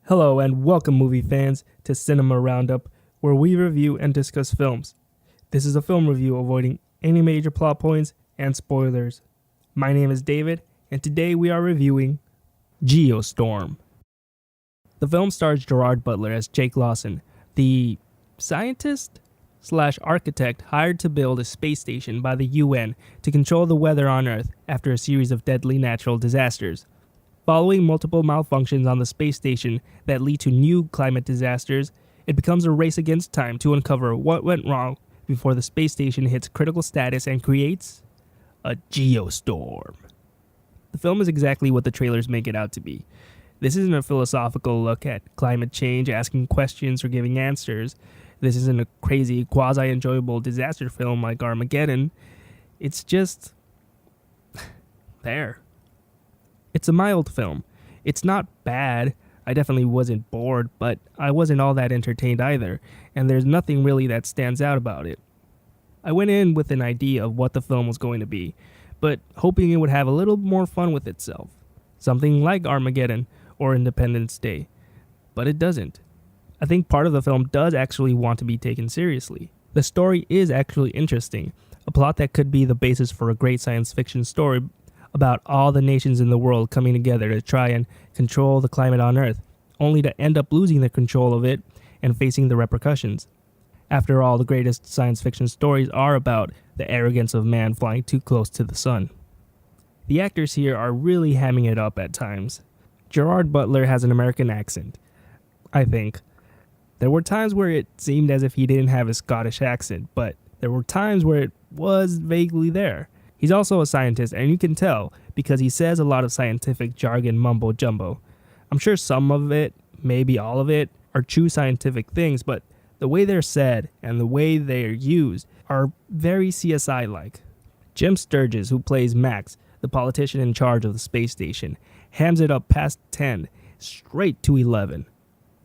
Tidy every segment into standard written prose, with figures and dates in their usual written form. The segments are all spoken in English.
Hello and welcome movie fans to Cinema RoundUp, where we review and discuss films. This is a film review avoiding any major plot points and spoilers. My name is David, and today we are reviewing Geostorm. The film stars Gerard Butler as Jake Lawson, the scientist/architect hired to build a space station by the UN to control the weather on Earth after a series of deadly natural disasters. Following multiple malfunctions on the space station that lead to new climate disasters, it becomes a race against time to uncover what went wrong before the space station hits critical status and creates a geostorm. The film is exactly what the trailers make it out to be. This isn't a philosophical look at climate change, asking questions or giving answers. This isn't a crazy, quasi-enjoyable disaster film like Armageddon. It's just there. It's a mild film. It's not bad. I definitely wasn't bored, but I wasn't all that entertained either, and there's nothing really that stands out about it. I went in with an idea of what the film was going to be, but hoping it would have a little more fun with itself. Something like Armageddon or Independence Day. But it doesn't. I think part of the film does actually want to be taken seriously. The story is actually interesting, a plot that could be the basis for a great science fiction story about all the nations in the world coming together to try and control the climate on Earth, only to end up losing the control of it and facing the repercussions. After all, the greatest science fiction stories are about the arrogance of man flying too close to the sun. The actors here are really hamming it up at times. Gerard Butler has an American accent, I think. There were times where it seemed as if he didn't have a Scottish accent, but there were times where it was vaguely there. He's also a scientist, and you can tell because he says a lot of scientific jargon mumbo jumbo. I'm sure some of it, maybe all of it, are true scientific things, but the way they're said and the way they're used are very CSI-like. Jim Sturgis, who plays Max, the politician in charge of the space station, hams it up past 10, straight to 11.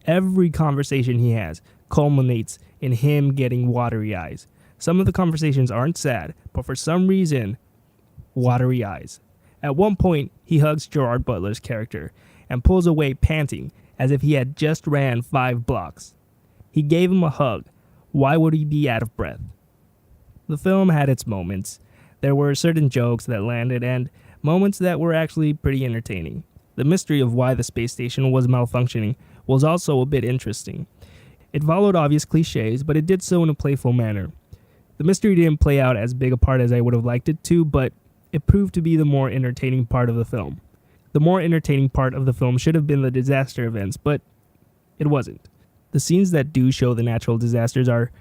Every conversation he has culminates in him getting watery eyes. Some of the conversations aren't sad, but for some reason, watery eyes. At one point, he hugs Gerard Butler's character and pulls away panting as if he had just ran 5 blocks. He gave him a hug. Why would he be out of breath? The film had its moments. There were certain jokes that landed and moments that were actually pretty entertaining. The mystery of why the space station was malfunctioning was also a bit interesting. It followed obvious cliches, but it did so in a playful manner. The mystery didn't play out as big a part as I would have liked it to, but it proved to be the more entertaining part of the film. The more entertaining part of the film should have been the disaster events, but it wasn't. The scenes that do show the natural disasters are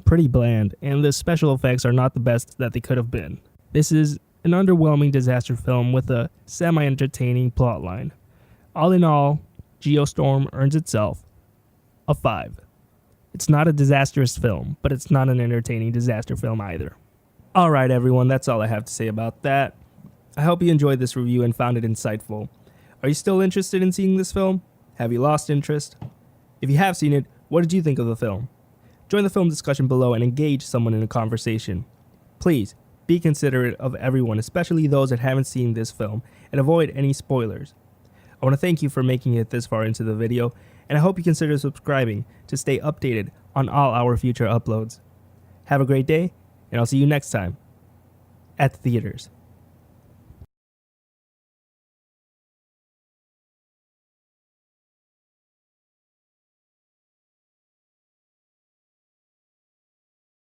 pretty bland, and the special effects are not the best that they could have been. This is an underwhelming disaster film with a semi-entertaining plotline. All in all, Geostorm earns itself a 5. It's not a disastrous film, but it's not an entertaining disaster film either. Alright everyone, that's all I have to say about that. I hope you enjoyed this review and found it insightful. Are you still interested in seeing this film? Have you lost interest? If you have seen it, what did you think of the film? Join the film discussion below and engage someone in a conversation. Please, be considerate of everyone, especially those that haven't seen this film, and avoid any spoilers. I want to thank you for making it this far into the video, and I hope you consider subscribing to stay updated on all our future uploads. Have a great day, and I'll see you next time at the theaters.